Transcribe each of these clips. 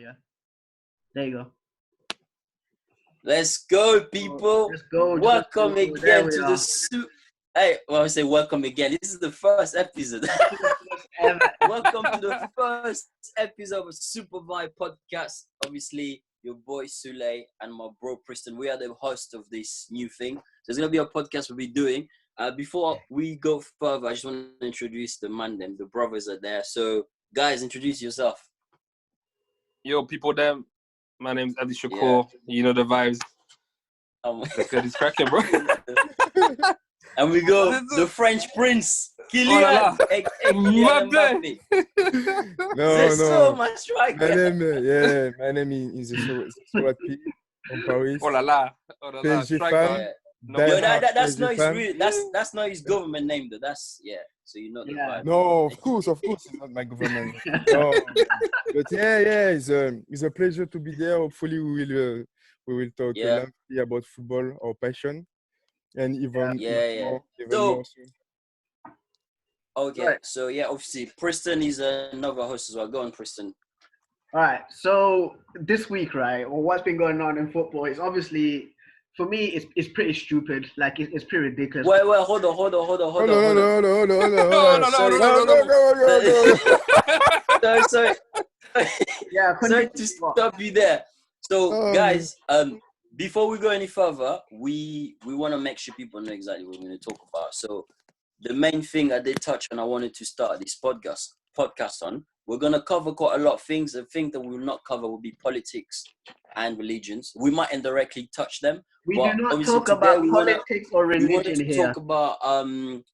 yeah. There you go. Let's go, people. Let's go. Welcome again to the Soup. Hey, well, I say welcome again. This is the first episode. Welcome to the first episode of Super Vibe Podcast. Obviously, your boy Sule and my bro Preston. We are the host of this new thing. There's gonna be a podcast we'll be doing. Before we go further, I just want to introduce the man. Them, the brothers are there. So, guys, introduce yourself. Yo, people, them. My name's Adi Shakur. Yeah. You know the vibes. Let's get this cracking, bro. And we go the French Prince, Kylian. No. So much striker. My name is SOUPR from Paris. Oh la la. PSG fan. No, that's not his real. That's not his government name though. That's So you know the vibe. No, of course, it's not my government. No. But it's a pleasure to be there. Hopefully, we will talk lengthy about football, our passion, and even more soon. Okay, right. So obviously, Preston is another host as well. Go on, Preston. All right. So this week, right, or what's been going on in football is obviously. For me, it's pretty stupid. Like it's pretty ridiculous. Wait, hold on. Sorry. Yeah, sorry to stop you there. So, guys, before we go any further, we want to make sure people know exactly what we're going to talk about. So, the main thing I did touch on, I wanted to start this podcast on. We're going to cover quite a lot of things. The thing that we will not cover will be politics and religions. We might indirectly touch them. We do not talk about politics or religion here. We want to talk about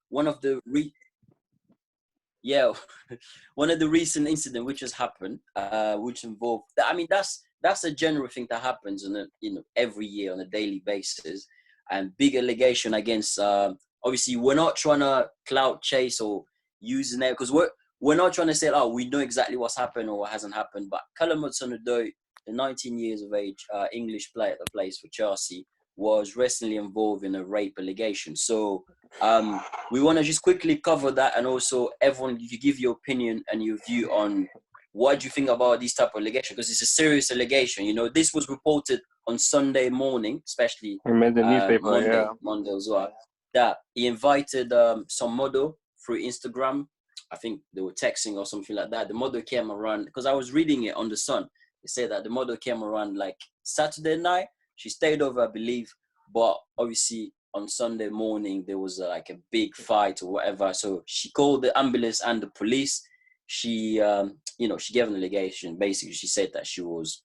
one of the recent incident which has happened, which involved. I mean, that's a general thing that happens every year on a daily basis, and big allegation against. Obviously, we're not trying to clout chase or using it because we're not trying to say, we know exactly what's happened or what hasn't happened. But Callum Hudson Odoi, the 19 years of age English player that plays for Chelsea, was recently involved in a rape allegation. So we want to just quickly cover that, and also everyone, if you give your opinion and your view on what you think about this type of allegation, because it's a serious allegation. This was reported on Sunday morning, especially in the newspaper, Monday as well, that he invited some model through Instagram. I think they were texting or something like that. The model came around, because I was reading it on The Sun. They said that the model came around like Saturday night. She stayed over, I believe. But obviously on Sunday morning, there was like a big fight or whatever. So she called the ambulance and the police. She, she gave an allegation. Basically, she said that she was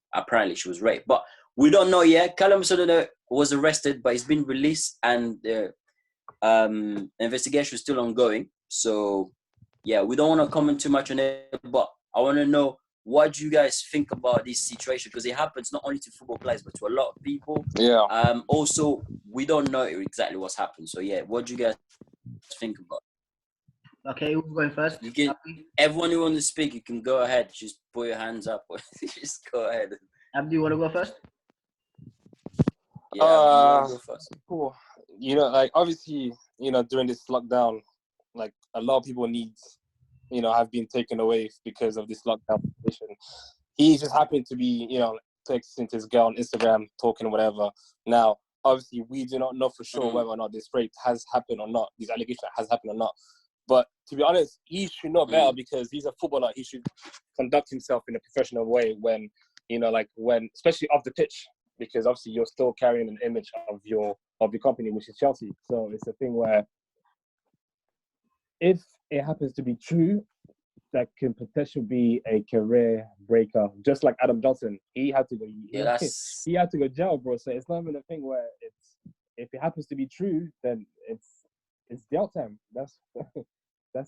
raped. But we don't know yet. Callum Hudson Odoi was arrested, but he's been released, and the investigation is still ongoing. So, we don't want to comment too much on it, but I want to know what you guys think about this situation, because it happens not only to football players, but to a lot of people. Yeah. Also, we don't know exactly what's happened. So, what do you guys think about it? Okay, who's going first? Everyone who wants to speak, you can go ahead. Just put your hands up. Just go ahead. Abdi, you want to go first? Yeah, go first. Cool. Obviously, during this lockdown, like a lot of people have been taken away because of this lockdown situation. He just happened to be, texting his girl on Instagram, talking whatever. Now, obviously, we do not know for sure whether or not this rape has happened or not, this allegation has happened or not. But to be honest, he should know better, because he's a footballer. He should conduct himself in a professional way when, especially off the pitch, because obviously you're still carrying an image of your company, which is Chelsea. So it's a thing where, if it happens to be true, that can potentially be a career breaker, just like Adam Johnson. He had to go. He had to go jail, bro. So it's not even a thing where if it happens to be true, then it's jail time. That's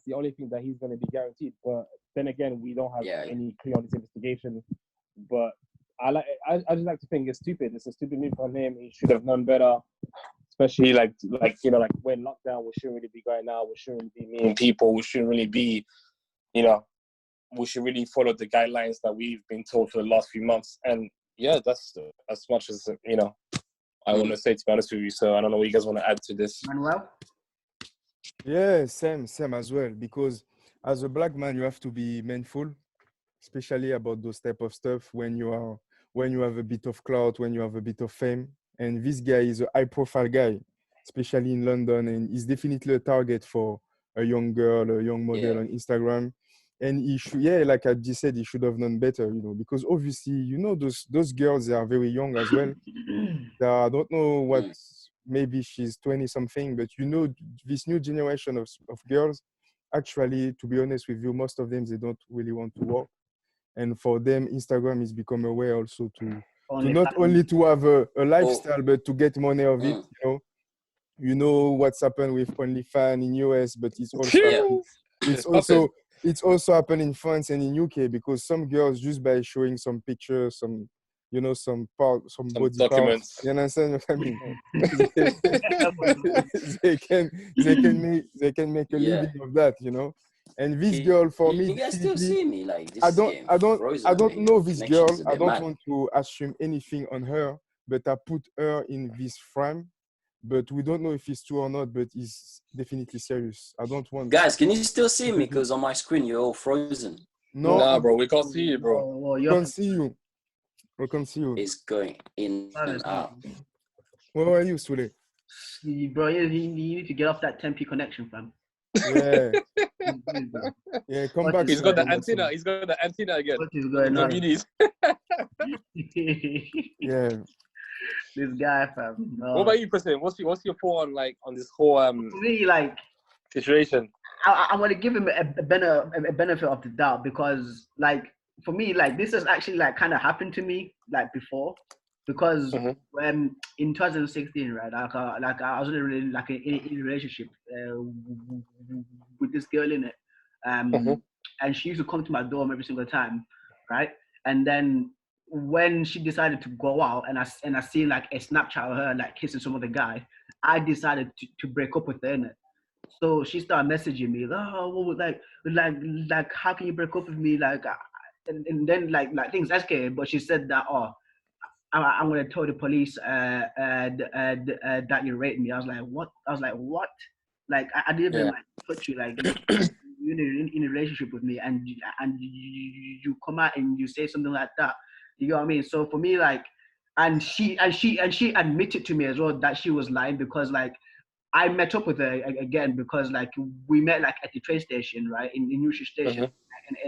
the only thing that he's going to be guaranteed. But then again, we don't have any clue on this investigation. But I just like to think it's stupid. It's a stupid move on him. He should have known better. Especially like when lockdown, we shouldn't really be going out. We shouldn't really be meeting people. We shouldn't really be, we should really follow the guidelines that we've been told for the last few months. And that's as much as I want to say, to be honest with you. So I don't know what you guys want to add to this. Manuel? Yeah, same as well. Because as a black man, you have to be mindful especially about those type of stuff when you have a bit of clout, when you have a bit of fame. And this guy is a high-profile guy, especially in London, and he's definitely a target for a young girl, a young model on Instagram. And he should, like I just said, he should have known better, because obviously, those girls, they are very young as well. I don't know what, maybe she's 20 something, but this new generation of girls, actually, to be honest with you, most of them, they don't really want to work. And for them, Instagram has become a way also to not only to have a lifestyle, but to get money of it, You know what's happened with OnlyFans in US, but it's also happened in France and in UK, because some girls, just by showing some pictures, some body documents. Parts, you understand what I mean? they can make a living of that, And this girl, for me, you guys still see me like this. I don't know this girl. I don't mad. want to assume anything on her, but I put her in this frame. But we don't know if it's true or not, but it's definitely serious. I don't want... Guys, can you still see me? Because on my screen, you're all frozen. No, nah, bro, we can't see you, bro. We can't see you. We can't see you. It's going in and out. Where are you, Sule? Bro, you need to get off that Tempe connection, fam. Yeah. Yeah, come back. He's got the antenna. He's got the antenna again. What is going on? Yeah. This guy, fam. What about you, Preston? What's your thought on this whole really, like, situation? I want to give him a benefit of the doubt, because, like, for me, like, this has actually, like, kind of happened to me, like, before, because when in 2016, right, like I was in a relationship with this girl in it, and she used to come to my dorm every single time, right, and then when she decided to go out, and I see like a Snapchat of her like kissing some other guy, I decided to break up with her, innit? So she started messaging me, like how can you break up with me, like, and then like things escalated. But she said that, I'm gonna tell the police that you raped me. I was like, what? Like I didn't even like touch you, like you're in a relationship with me, and you come out and you say something like that. You know what I mean? So for me, like, and she admitted to me as well that she was lying, because like I met up with her again, because like we met like at the train station, right, in Newshire Station,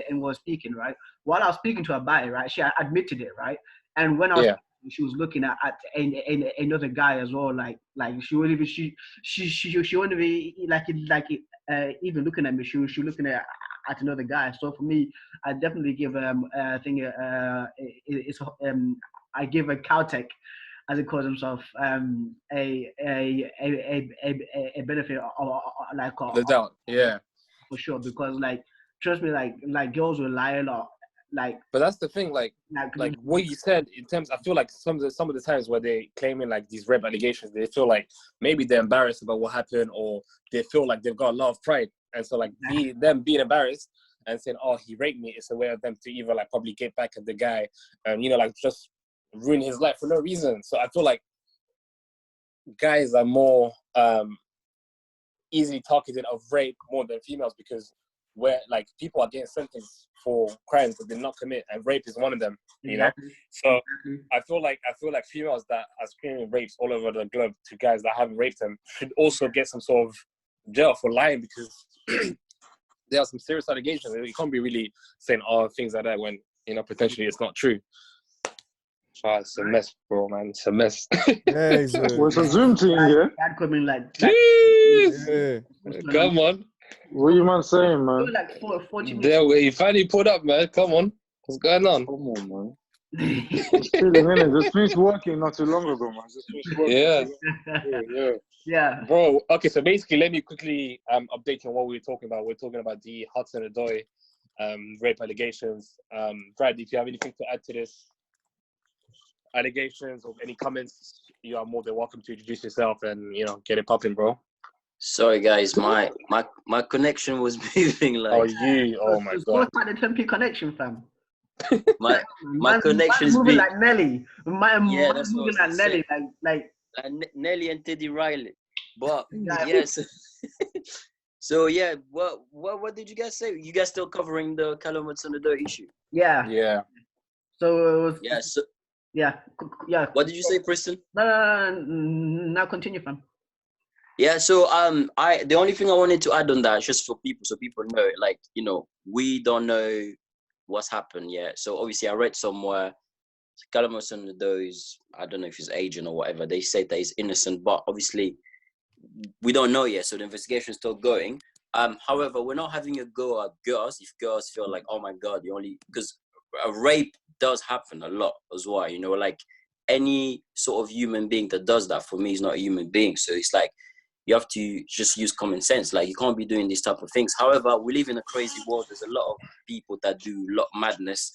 and we were speaking, right. While I was speaking to her about it, right, she admitted it, right, and when I was she was looking at another guy as well, like she wouldn't even she wouldn't be even looking at me. She was looking at another guy. So for me, I definitely give I give a Caltech, as it calls himself, a benefit of like the doubt, for sure, because like trust me, like girls will lie a lot. Like, but that's the thing, like what you said in terms, I feel like some of the times where they claiming like these rape allegations, they feel like maybe they're embarrassed about what happened, or they feel like they've got a lot of pride, and so like them being embarrassed and saying, oh, he raped me, it's a way of them to either like probably get back at the guy and like just ruin his life for no reason. So I feel like guys are more easily targeted of rape more than females, because where like people are getting sentenced for crimes that did not commit, and rape is one of them, you know. So I feel like females that are screaming rapes all over the globe to guys that haven't raped them should also get some sort of jail for lying, because there are some serious allegations. You can't be really saying things like that when potentially it's not true. It's a mess, bro, man. It's a mess. It's a Zoom thing, yeah? That coming like come on. What you man saying, man? Like 40 there, you finally put up, man. Come on. What's going on? Come on, man. Just chilling, innit? Just finished working not too long ago, man. Just finished working. Yeah. Bro, okay, so basically, let me quickly update you on what we were talking about. We're talking about the Hudson Odoi rape allegations. Brad, if you have anything to add to this allegations or any comments, you are more than welcome to introduce yourself and get it popping, bro. Sorry guys, my connection was moving like. Oh my god. What's the Tempe connection, fam? my connection's moving big. like Nelly. That's moving like Nelly, like Nelly and Teddy Riley. But yes. So yeah, what did you guys say? You guys still covering the Callum Hudson Odoi issue? Yeah. Yeah. So it was. Yeah. So yeah. what did you say, Preston? No. Now continue, fam. Yeah, so the only thing I wanted to add on that, just for people, so people know, like, you know, we don't know what's happened yet. So obviously I read somewhere Callum Hudson Odoi is, I don't know if he's agent or whatever, they say that he's innocent, but obviously we don't know yet, so the investigation is still going. However, we're not having a go at girls if girls feel like, oh my god, because a rape does happen a lot as well, you know, like any sort of human being that does that for me is not a human being. So it's like you have to just use common sense. Like, you can't be doing these type of things. However, we live in a crazy world. There's a lot of people that do a lot of madness.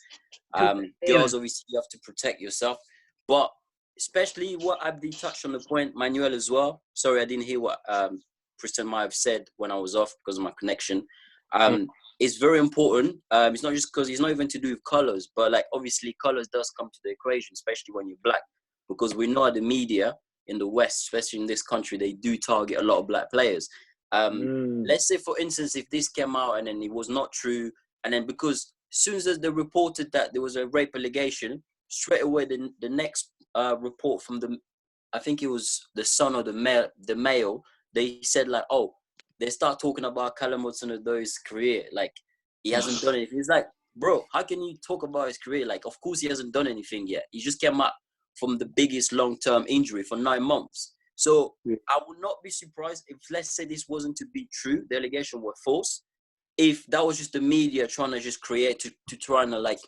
Girls, obviously, you have to protect yourself. But especially what Abdi touched on the point, Manuel as well. Sorry, I didn't hear what Preston might have said when I was off because of my connection. It's very important. It's not just because it's not even to do with colors, but like obviously colors does come to the equation, especially when you're black, because we know the media in the West, especially in this country, they do target a lot of black players. Let's say, for instance, if this came out and then it was not true, and then because as soon as they reported that there was a rape allegation, straight away the next report from I think it was the son or the male, they said like, oh, they start talking about Callum Hudson Odoi's career, like he hasn't done anything. It's like, bro, how can you talk about his career? Like, of course he hasn't done anything yet. He just came out from the biggest long-term injury for 9 months. So I would not be surprised if, let's say, this wasn't to be true, the allegation were false, if that was just the media trying to just create to trying to, like,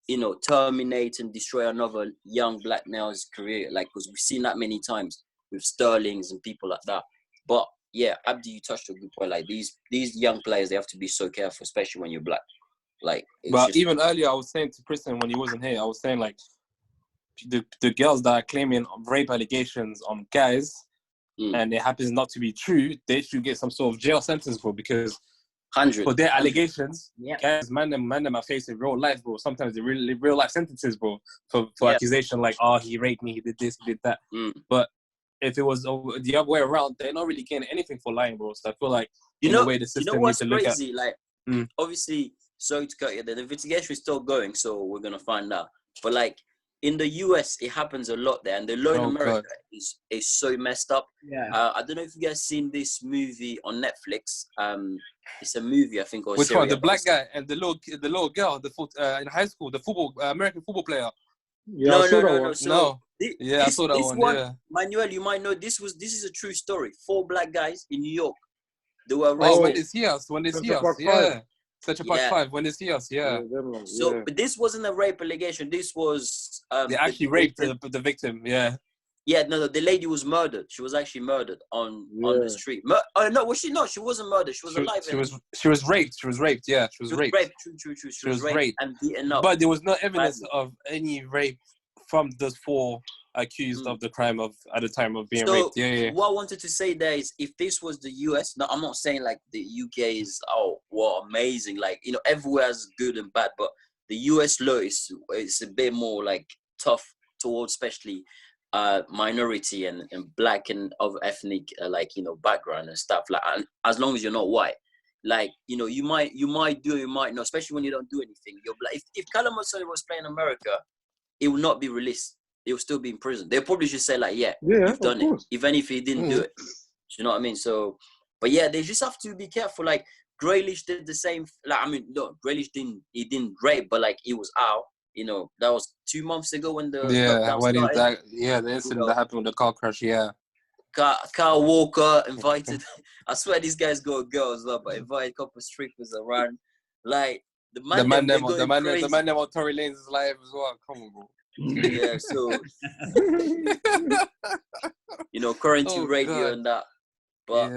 you know, terminate and destroy another young black male's career, like, because we've seen that many times with Sterlings and people like that. But yeah, Abdi, you touched a good point. Like, these young players, they have to be so careful, especially when you're black. Like, but even earlier, I was saying to Preston when he wasn't here, I was saying like the girls that are claiming rape allegations on guys, and it happens not to be true, they should get some sort of jail sentence, bro, because 100 for their allegations, guys, man them are facing real life, bro. Sometimes they real life sentences, bro, for accusation like, oh, he raped me, he did this, he did that. But if it was the other way around, they're not really getting anything for lying, bro. So I feel like in a way the system needs to look at. You know what's crazy? Like, obviously, sorry to cut you, the investigation is still going, so we're gonna find out. But like in the US, it happens a lot there, and the law in America is so messed up. I don't know if you guys seen this movie on Netflix. It's a movie, I think, or which one? The black guy and the little girl, in high school, the football American football player. Yeah, no. I saw that one. Yeah, Manuel, you might know this is a true story. 4 black guys in New York. They were arrested. Oh, when they see us, yeah. Central Park 5, when they see us, So, but this wasn't a rape allegation. This was they actually raped the victim. Yeah, no, the lady was murdered. She was actually murdered on the street. No, was she not? She wasn't murdered. She was alive. She was raped. She was raped. Yeah, she was raped. True. She was raped and beaten up. But there was no evidence of any rape from those 4 accused of the crime at the time of being raped. What I wanted to say there is, if this was the US, no, I'm not saying like the UK is amazing. Like, you know, everywhere is good and bad, but the US law is a bit more like tough towards especially minority and black and of ethnic like, you know, background and stuff, like, and as long as you're not white, like, you know, you might do, you might not, especially when you don't do anything. You're black. If Callum Hudson was playing America, it will not be released. It will still be in prison. They'll probably just say like, you've done it, even if he didn't do it. You know what I mean? So, but yeah, they just have to be careful. Like, Grealish did the same. Like, I mean, no, Grealish didn't rape, but like, he was out. You know, that was 2 months ago when the the incident that happened with the car crash. Kyle Walker invited. I swear these guys got a girl as well, but invited a couple of strippers around. Like, the man them on Tory Lanez' live as well. Come on, bro. Yeah, so you know, quarantine radio and that. But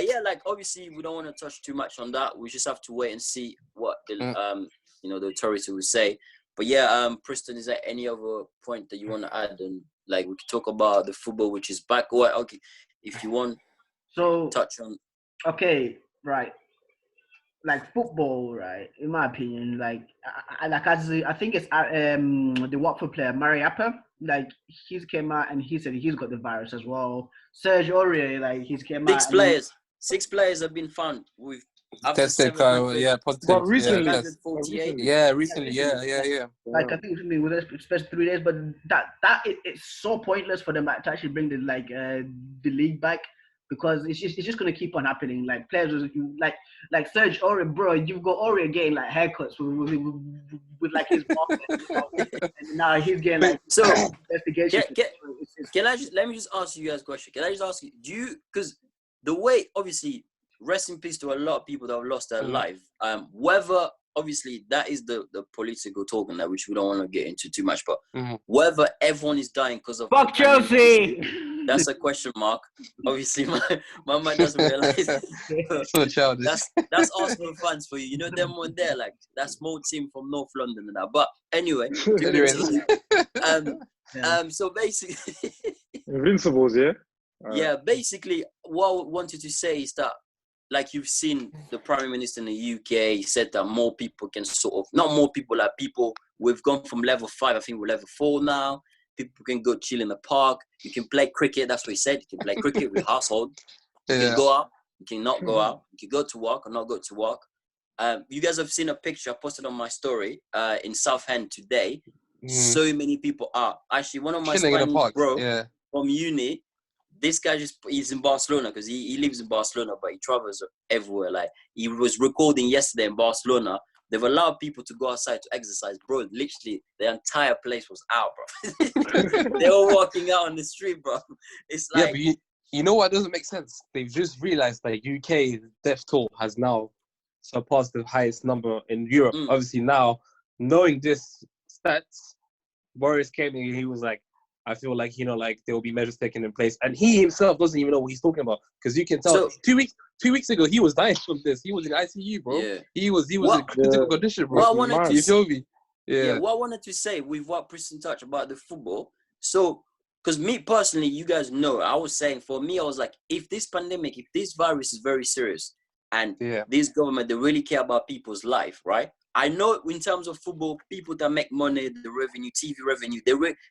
yeah, like, obviously we don't want to touch too much on that. We just have to wait and see what the you know, the authority will say. But yeah, Preston, is there any other point that you want to add? And like, we could talk about the football, which is back. Or okay, if you want, touch on. Okay, right. Like football, right? In my opinion, like I think it's the Watford player Mariappa. Like, he's came out and he said he's got the virus as well. Serge Aurier, like, he's came out. 6 players have been found with after tested, 700, yeah, positive. But recently, Yeah, 748. yeah, recently, yeah. Like I think it was especially 3 days, but it's so pointless for them to actually bring the league back, because it's just gonna keep on happening. Like players like Serge Aurier, bro, you've got Aurier getting like haircuts with like his and now he's getting like investigation. Let me just ask you guys a question. Can I just ask you, because the way, obviously, rest in peace to a lot of people that have lost their life. Whether, obviously, that is the political talk and that, which we don't want to get into too much, but whether everyone is dying because of fuck Chelsea, that's a question mark. Obviously, my mind doesn't realize. So childish. That's Arsenal fans for you. You know them one there, like that small team from North London and that. But anyway, so basically, Invincibles, yeah. Yeah, basically, what I wanted to say is that, like, you've seen the Prime Minister in the UK said that more people can not more people, like people, we've gone from level 5, I think we're level 4 now. People can go chill in the park. You can play cricket. That's what he said. You can play cricket with household. You can go out. You can not go out. You can go to work or not go to work. You guys have seen a picture I posted on my story in Southend today. So many people are. Actually, one of my Spanish bro from uni, this guy he's in Barcelona because he lives in Barcelona, but he travels everywhere. Like, he was recording yesterday in Barcelona. They've allowed people to go outside to exercise. Bro, literally, the entire place was out, bro. They were walking out on the street, bro. It's like... Yeah, but you know what doesn't make sense? They've just realised that UK death toll has now surpassed the highest number in Europe. Obviously now, knowing this stats, Boris came in, he was like, I feel like, you know, like there will be measures taken in place. And he himself doesn't even know what he's talking about. Because you can tell, 2 weeks ago, he was dying from this. He was in ICU, bro. Yeah. He was in critical condition, bro. What I wanted to feel me? Yeah, what I wanted to say with what Preston touched about the football. So, because me personally, you guys know, I was saying, for me, I was like, if this pandemic, if this virus is very serious, and this government, they really care about people's life, right? I know in terms of football, people that make money, the revenue, TV revenue,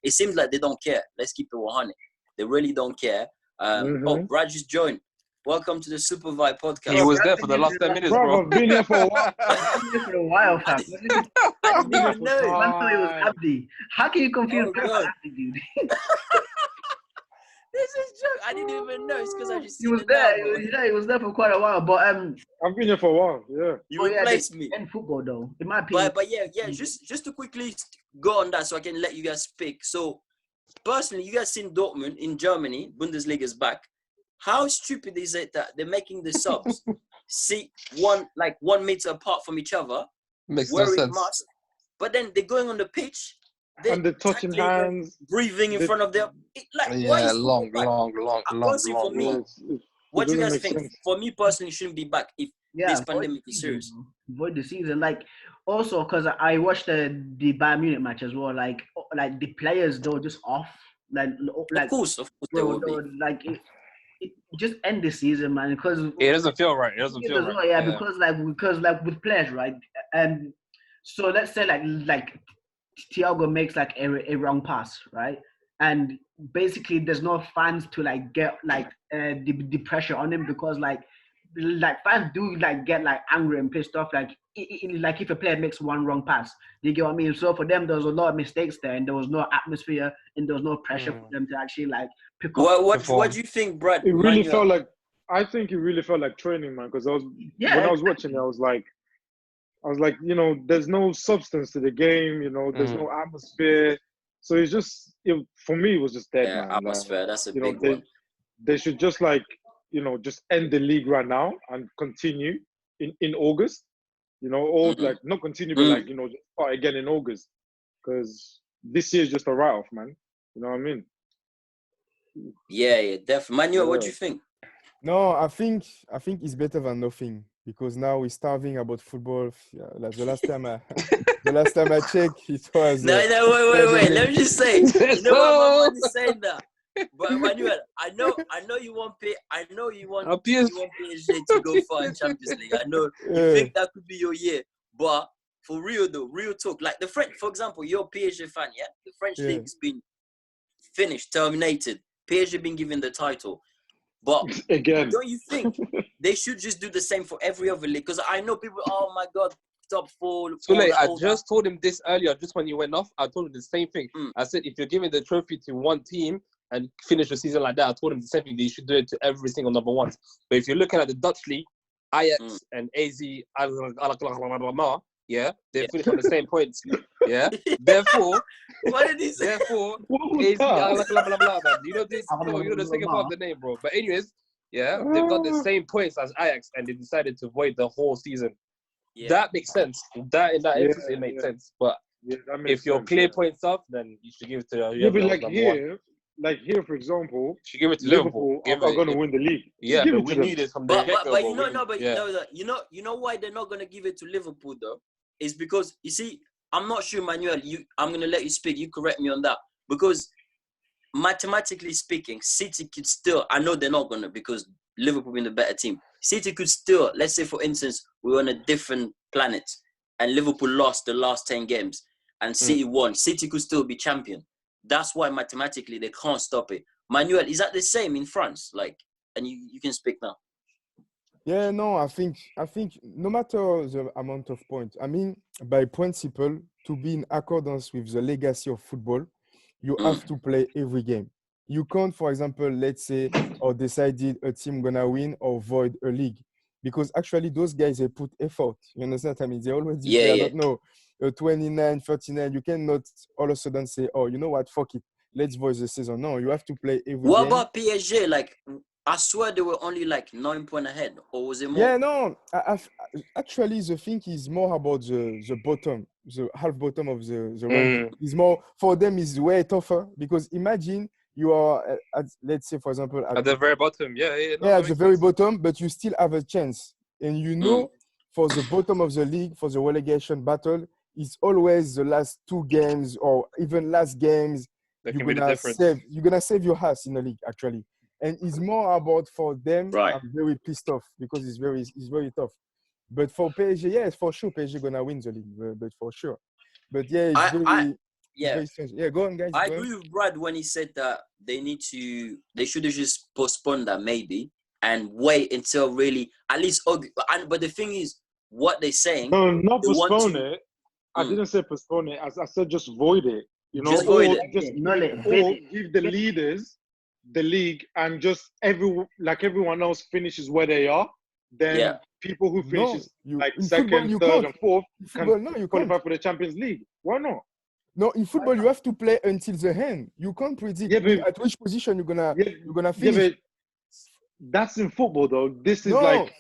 it seems like they don't care. Let's keep it 100. They really don't care. Oh, Brad just joined. Welcome to the SOUPR podcast. He was there for the last 10 minutes, bro. I've been here for a while. Fam. I didn't even know. I thought it was Abdi. How can you confuse Abdi, dude? This is joke. I didn't even know. It's because I just he was there. He was there for quite a while. But I've been here for a while. Yeah. You replaced me. In football, though, in my opinion. But yeah. Just to quickly go on that, so I can let you guys speak. So, personally, you guys seen Dortmund in Germany. Bundesliga is back. How stupid is it that they're making the subs sit 1 meter apart from each other, makes no sense. but then they're going on the pitch. And they're touching hands, breathing in front of them. Long. For me, what do you guys think? Sense. For me personally, shouldn't be back if this pandemic is serious. Avoid the season, like also because I watched the Bayern Munich match as well. Like the players, they were just off. Like of course, they will be. Like it just end the season, man. Because it doesn't feel right. It doesn't feel right. Yeah, because with players, right? And so let's say like Thiago makes like a wrong pass, right? And basically there's no fans to like get like the pressure on him, because like fans do like get like angry and pissed off like if a player makes one wrong pass. You get what I mean? So for them there was a lot of mistakes there, and there was no atmosphere and there was no pressure for them to actually like pick up. What do you think, Brad? It really felt like, I think it really felt like training, man, because when I was watching it, I was like, you know, there's no substance to the game, you know, there's no atmosphere. So it's just, for me, it was just dead, man. Atmosphere, that's a big one. They should just just end the league right now and continue in August, you know, or like not continue, but like, you know, just start again in August, because this year is just a write-off, man. You know what I mean? Yeah, definitely. Manuel, what do you think? No, I think it's better than nothing, because now we're starving about football. Like the last time I checked, it was. No, wait. Let me just say. You know what my man is saying that. But Manuel, I know you want PSG to go far in Champions League. I know you think that could be your year, but for real though, real talk. Like the French, for example, you're a PSG fan, yeah? The French league's been finished, terminated. PSG been given the title. But again, don't you think they should just do the same for every other league? Because I know people, oh my God, top 4. So I just told him this earlier, just when you went off, I told him the same thing. I said, if you're giving the trophy to one team and finish the season like that, I told him the same thing. They should do it to every single number one. But if you're looking at the Dutch league, Ajax and AZ, yeah, they finish on the same points. Yeah, therefore, what did he say? Therefore, AZ, man. You know this, you know the second part of the name, bro. But anyways, yeah, they've got the same points as Ajax, and they decided to void the whole season. Yeah. That makes sense. That in that instance, it makes sense. But if you're clear points off, then you should give it to like here, for example, should give it to Liverpool. Are going to win the league. Yeah, but we need it from the get-go. But you know why they're not going to give it to Liverpool though? Is because you see, I'm not sure, Manuel. I'm going to let you speak. You correct me on that because mathematically speaking, City could still. I know they're not going to because Liverpool being the better team. City could still, let's say for instance, we're on a different planet and Liverpool lost the last 10 games and City won. City could still be champion. That's why mathematically they can't stop it. Manuel, is that the same in France? Like, and you can speak now. Yeah, no, I think no matter the amount of points, I mean, by principle, to be in accordance with the legacy of football, you have to play every game. You can't, for example, let's say, or decided a team gonna win or void a league. Because actually those guys, they put effort. You understand what I mean? They always I don't know, 29, 39. You cannot all of a sudden say, oh, you know what, fuck it. Let's void the season. No, you have to play every game. What about PSG? Like, I swear they were only like 9 points ahead. Or was it more? Yeah, no. Actually, the thing is more about the bottom, the half bottom of the ranking. Is more, for them, is way tougher. Because imagine, you are, let's say, for example, at the very bottom. At the very bottom, but you still have a chance. And you know, for the bottom of the league, for the relegation battle, it's always the last 2 games or even last games. You're gonna save your ass in the league, actually. And it's more about for them. Right. I'm very pissed off because it's very tough. But for PSG, yes, for sure, PSG gonna win the league. But for sure. But yeah, it's very strange. Yeah, go on, guys. I agree with Brad when he said that they should have just postponed that maybe and wait until really at least. But the thing is, what they're saying. No, not postpone it. I didn't say postpone it. I said just void it. You know, just void it. Or give the leaders the league and just everyone else finishes where they are. Then people who finishes second, football, third, and fourth can qualify for the Champions League. Why not? No, in football you have to play until the end. You can't predict at which position you're gonna finish. Yeah, but that's in football though. This is check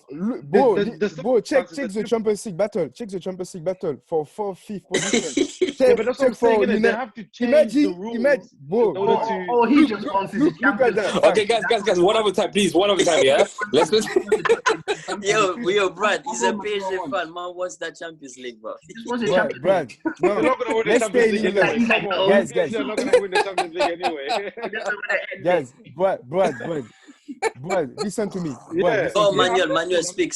the Champions League battle. Check the Champions League battle for 4th, 5th position. But that's what I'm saying. They have to change the rules. He just wants his Champions League. Okay, guys, one at a time, please. One at a time, yeah? Let's Yo, Brad, he's a PSG fan. Man wants that Champions League, bro. Brad, no. They're not going to win the Champions League anyway. Guys. They're not going to win the Champions League anyway. Guys, Brad, listen to me. Manuel, speak.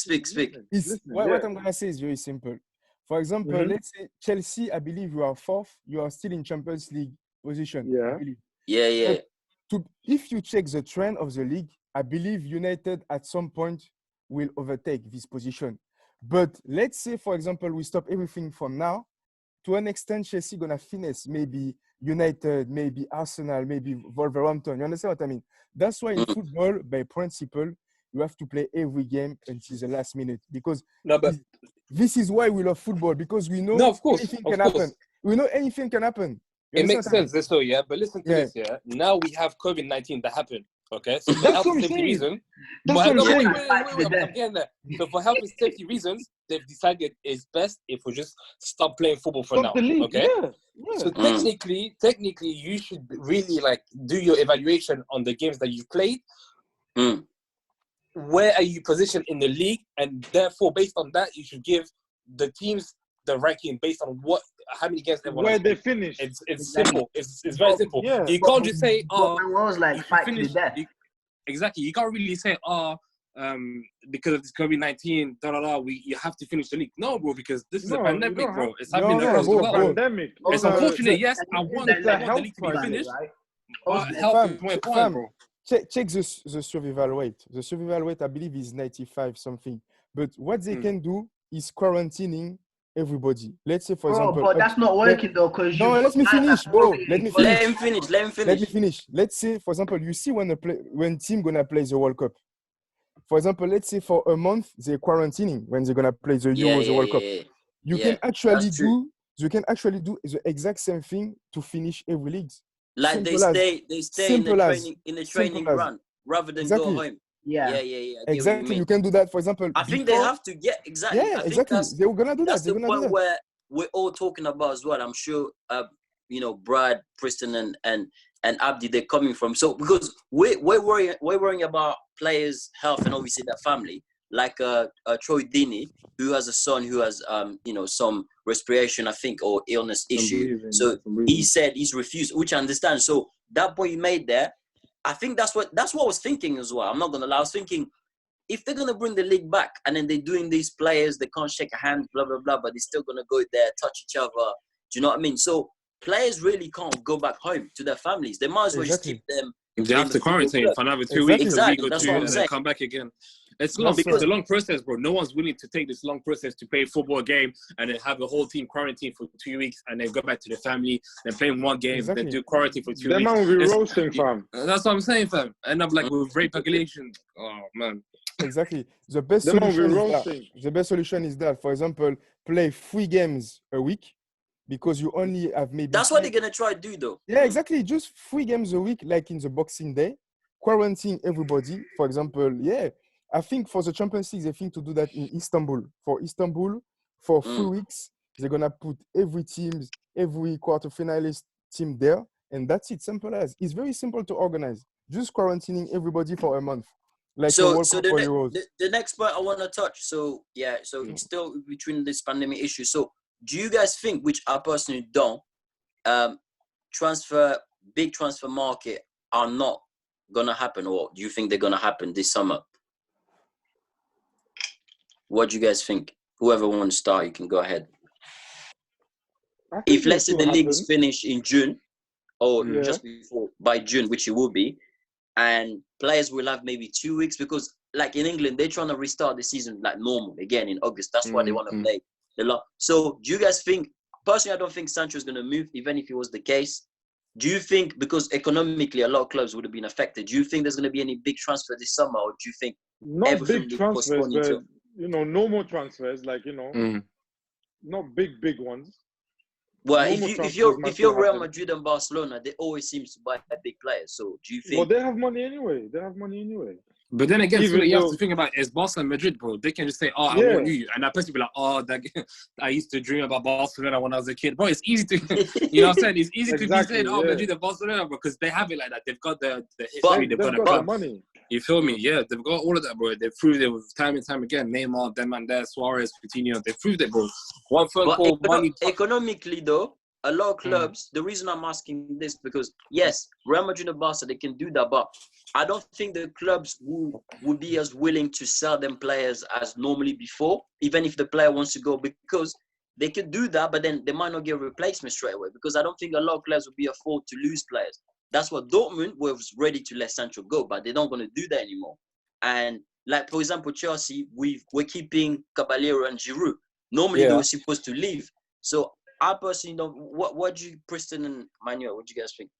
What I'm going to say is very simple. For example, let's say Chelsea, I believe you are 4th, you are still in Champions League position. Yeah. If you check the trend of the league, I believe United at some point will overtake this position. But let's say, for example, we stop everything from now. To an extent, Chelsea going to finish maybe United, maybe Arsenal, maybe Wolverhampton. You understand what I mean? That's why in football, by principle, you have to play every game until the last minute. Because this is why we love football, because we know anything can happen. We know anything can happen. It makes sense, so yeah. But listen to this, yeah. Now we have COVID-19 that happened. Okay, so for health and safety reasons, So for health and safety reasons, they've decided it's best if we just stop playing football for now. Okay. So technically, you should really do your evaluation on the games that you've played. Where are you positioned in the league, and therefore, based on that, you should give the teams the ranking based on how many games they won. Where they finish. It's simple. It's very simple. Yeah. You can't just say, exactly. You can't really say, because of this COVID-19, you have to finish the league. No, bro, because this is a pandemic, bro. It's happening across the world. Pandemic. It's unfortunate, yes. I want the league to be finished. Health is more important, bro. check the survival rate. The survival rate, I believe, is 95 something. But what they can do is quarantining everybody. Let's say, for example, but that's not working though, because no, let me finish, bro. Let me finish. Let me finish. Let's say, for example, you see when team gonna play the World Cup. For example, let's say for a month they're quarantining when they're gonna play the Euros, the World Cup. You can actually do the exact same thing to finish every league. Like they stay in the training ground rather than go home. Yeah. Exactly. You can do that. For example, I think they have to get exactly. Yeah, exactly. They're gonna do that. That's the point where we're all talking about as well. I'm sure, Brad, Preston, and Abdi, they're coming from. So because we're worrying about players' health and obviously their family. Like Troy Deeney, who has a son who has some respiration, I think, or illness issue. So he said he's refused, which I understand. So that point you made there, I think that's what I was thinking as well. I'm not gonna lie, I was thinking if they're gonna bring the league back and then they're doing these players, they can't shake a hand, blah blah blah, but they're still gonna go there, touch each other. Do you know what I mean? So players really can't go back home to their families. They might as well just keep them. They have to quarantine for another 2 weeks, a week or two, and then come back again. It's long because it's a long process, bro. No one's willing to take this long process to play a football game and then have the whole team quarantine for 2 weeks and then go back to their family and play one game, then do quarantine for 2 weeks. That man will be roasting, fam. That's what I'm saying, fam. End up like with rape regulation. Oh man. Exactly. The best solution is that, for example, play 3 games a week because you only have maybe. That's what they're gonna try to do, though. Yeah, exactly. Just 3 games a week, like in the Boxing Day, quarantine everybody. For example, I think for the Champions League, they think to do that in Istanbul. For Istanbul, for 3 weeks, they're gonna put every quarter-finalist team there, and that's it. Simple as. It's very simple to organize. Just quarantining everybody for a month. Like the next point I want to touch. So it's still between this pandemic issue. So do you guys think, which I personally don't, big transfer market are not gonna happen, or do you think they're gonna happen this summer? What do you guys think? Whoever wants to start, you can go ahead. If let's say the leagues finish in June, or just before by June, which it will be, and players will have maybe 2 weeks, because like in England, they're trying to restart the season like normal again in August. That's why they want to play a lot. So do you guys think, personally, I don't think Sancho's going to move, even if it was the case. Do you think, because economically a lot of clubs would have been affected, do you think there's going to be any big transfer this summer, or do you think not big transfers, but normal transfers, like not big ones. Well, if you're Real Madrid and Barcelona, they always seem to buy big players. So do you think? Well, they have money anyway. But then again, you have to think about it's Barcelona and Madrid, bro. They can just say, "Oh, I want you," and that person be like, "Oh, I used to dream about Barcelona when I was a kid." Bro, it's easy to, you know what I'm saying? It's easy to be saying, "Oh, Madrid and Barcelona," because they have it like that. They've got the history. They've got the money. You feel me? Yeah, they've got all of that, bro. They've proved it with time and time again. Neymar, them and there, Suarez, Coutinho. They proved it, bro. One phone call, money. Economically, though, a lot of clubs. The reason I'm asking this, because yes, Real Madrid and Barca, they can do that, but I don't think the clubs would be as willing to sell them players as normally before, even if the player wants to go, because they could do that, but then they might not get a replacement straight away, because I don't think a lot of clubs would be afford to lose players. That's what Dortmund was ready to let Sancho go, but they're not going to do that anymore. And like, for example, Chelsea, we're keeping Caballero and Giroud. Normally they were supposed to leave. So I personally don't. What do you, Preston and Manuel, what do you guys think?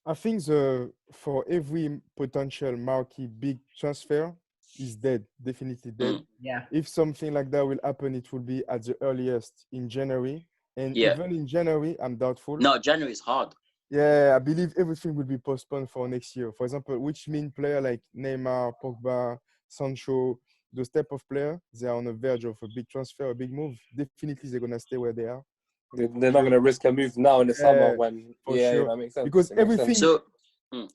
I think for every potential marquee big transfer is dead, definitely dead. Yeah. If something like that will happen, it will be at the earliest in January. And even in January, I'm doubtful. No, January is hard. Yeah, I believe everything will be postponed for next year. For example, which means players like Neymar, Pogba, Sancho, those type of players, they are on the verge of a big transfer, a big move. Definitely, they're going to stay where they are. They're not going to risk a move now in the summer when, sure. That makes sense. Because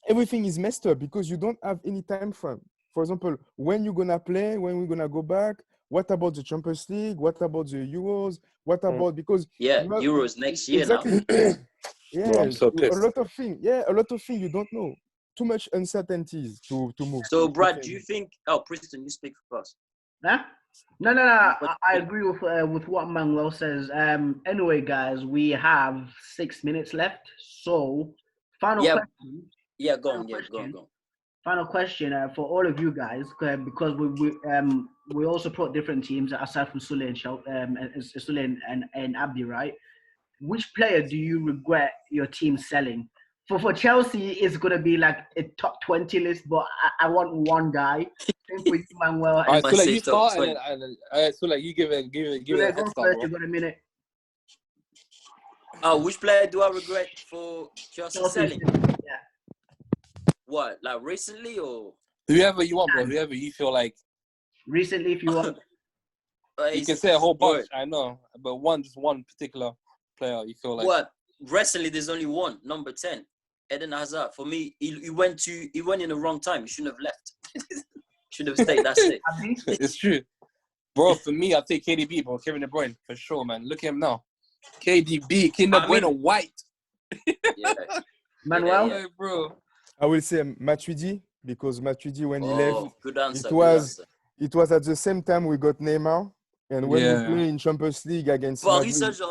everything is messed up because you don't have any time frame. For example, when you're going to play, when we're going to go back, what about the Champions League? What about the Euros? What about, because... Euros next year exactly. now. Yeah, I'm so pissed. A lot of things you don't know. Too much uncertainties to move. So, Brad, do you think... Oh, Preston, you speak first. Huh? No. I agree with what Manuel says. Anyway, guys, we have 6 minutes left. So, final question. Yeah, go on. Yeah, go on. Final question for all of you guys, because we all support different teams aside from Sule and Abdi, right? Which player do you regret your team selling? For Chelsea, it's gonna be like a top 20 list, but I want one guy. Same for you, Manuel. All right, so like you start, top and then so like you give it a head start, bro. You got a minute. Oh, which player do I regret for Chelsea selling? Yeah. What, like recently or? Whoever you want, bro. Whoever you feel like. Recently, if you want. You can say a whole bunch, I know, but just one particular player you feel like. What? Recently, there's only one, number 10, Eden Hazard. For me, he went in the wrong time. He shouldn't have left. Should have stayed. That's it. It's true, bro. For me, I'll take KDB, bro. Kevin De Bruyne for sure, man. Look at him now. KDB, Kinder Bueno white. Yeah. Manuel, yeah, bro. I will say Matuidi, because Matuidi, when he left, good answer, it was at the same time we got Neymar. And when we play in Champions League against Paris Madrid,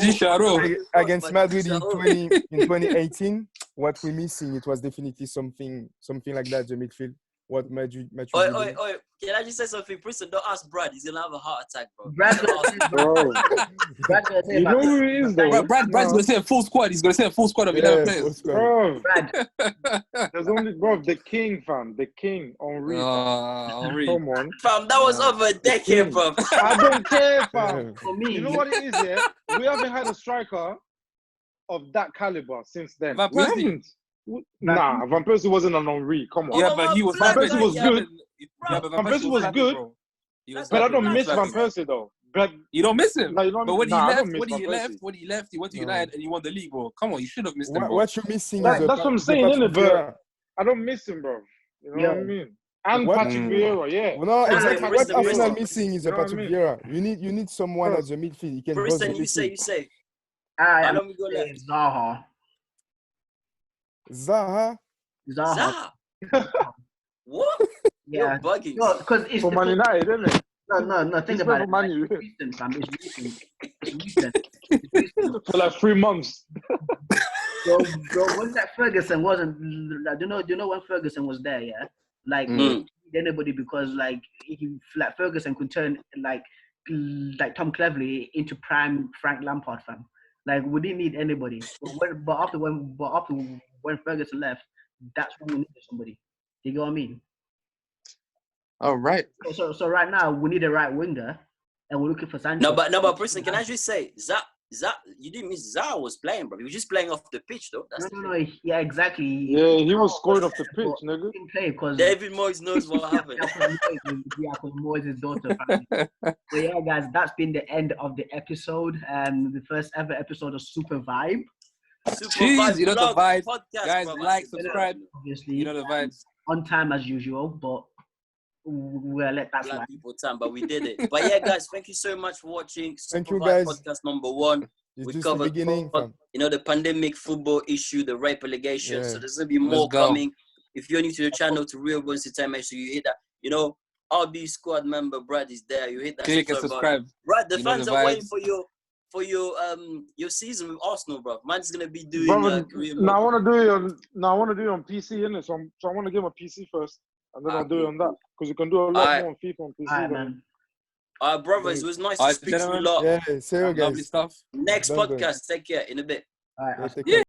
Saint-Germain, against Madrid in 2018, what we're missing, it was definitely something like that, the midfield. What Madrid Oi, can I just say something? Preston, don't ask Brad. He's going to have a heart attack, bro. You know who he is, though? Brad's going to say a full squad. He's going to say a full squad of 11 players. Bro, there's only, bro, the king, fam. The king, Henry. Henry. Come on. Fam, that was over a decade, bro. I don't care, fam. For me, you know what it is, yeah? We haven't had a striker of that caliber since then. Van Persie. Nah, Van Persie wasn't an Henry. Come on. Yeah, but he was. Van Persie was good. Yeah, but Van Persie was good. But I don't miss Van Persie though. But you don't miss him. Like, but when he left, he went to United and he won the league, bro. Come on, you should have missed him, bro. What you missing? That's what I'm saying, isn't it, bro? I don't miss him, bro. You know what I mean? And Patrick Vieira, yeah. Well, no, exactly. What Arsenal missing is a Patrick Vieira. You need someone at the midfield. You can. Preston, you say. How long we go left? Zaha. What? Yeah, you're bugging. No, because it's for Man United, isn't it? No. Think about it. Man It's recent. For like 3 months. So when that Ferguson wasn't, like, do you know when Ferguson was there? Yeah, like anybody, because like Ferguson could turn like Tom Cleverley into prime Frank Lampard, fam. Like we didn't need anybody. But after when Ferguson left, that's when we needed somebody. You get what I mean? All right. So right now we need a right winger, and we're looking for Sanchez. No, but Preston, can I just say Zach, you didn't miss. Zah was playing, bro. He was just playing off the pitch, though. No. Yeah, exactly. Yeah, he was scoring off the pitch, nigga. He didn't play because David Moyes knows what happened. because Moyes' daughter. So yeah, guys, that's been the end of the episode. The first ever episode of Super Vibe. Jeez, you know the vibes, podcast, guys. bro, Like, subscribe. Obviously, you know the vibes. On time as usual, but we'll let that slide. People time, but we did it. But yeah, guys, thank you so much for watching. Thank you, Super guys. Vibe podcast number 1. It's we just covered the beginning. the pandemic football issue, the rape allegation. Yeah. So there's gonna be more coming. If you're new to the channel, to Realboys Entertainment, so you hit that. You know, RB squad member Brad is there. You hit that. Click and subscribe. Brad, the fans are waiting for your season with Arsenal, bro. Man's gonna be doing. I want to do it on PC, innit? So I want to get my PC first, and then I'll do it on that, because you can do a lot more on FIFA on PC. Man. Brothers, it was nice to speak to you a lot. Yeah, see you guys. Lovely stuff. Next podcast, take care. In a bit. All right. Yeah,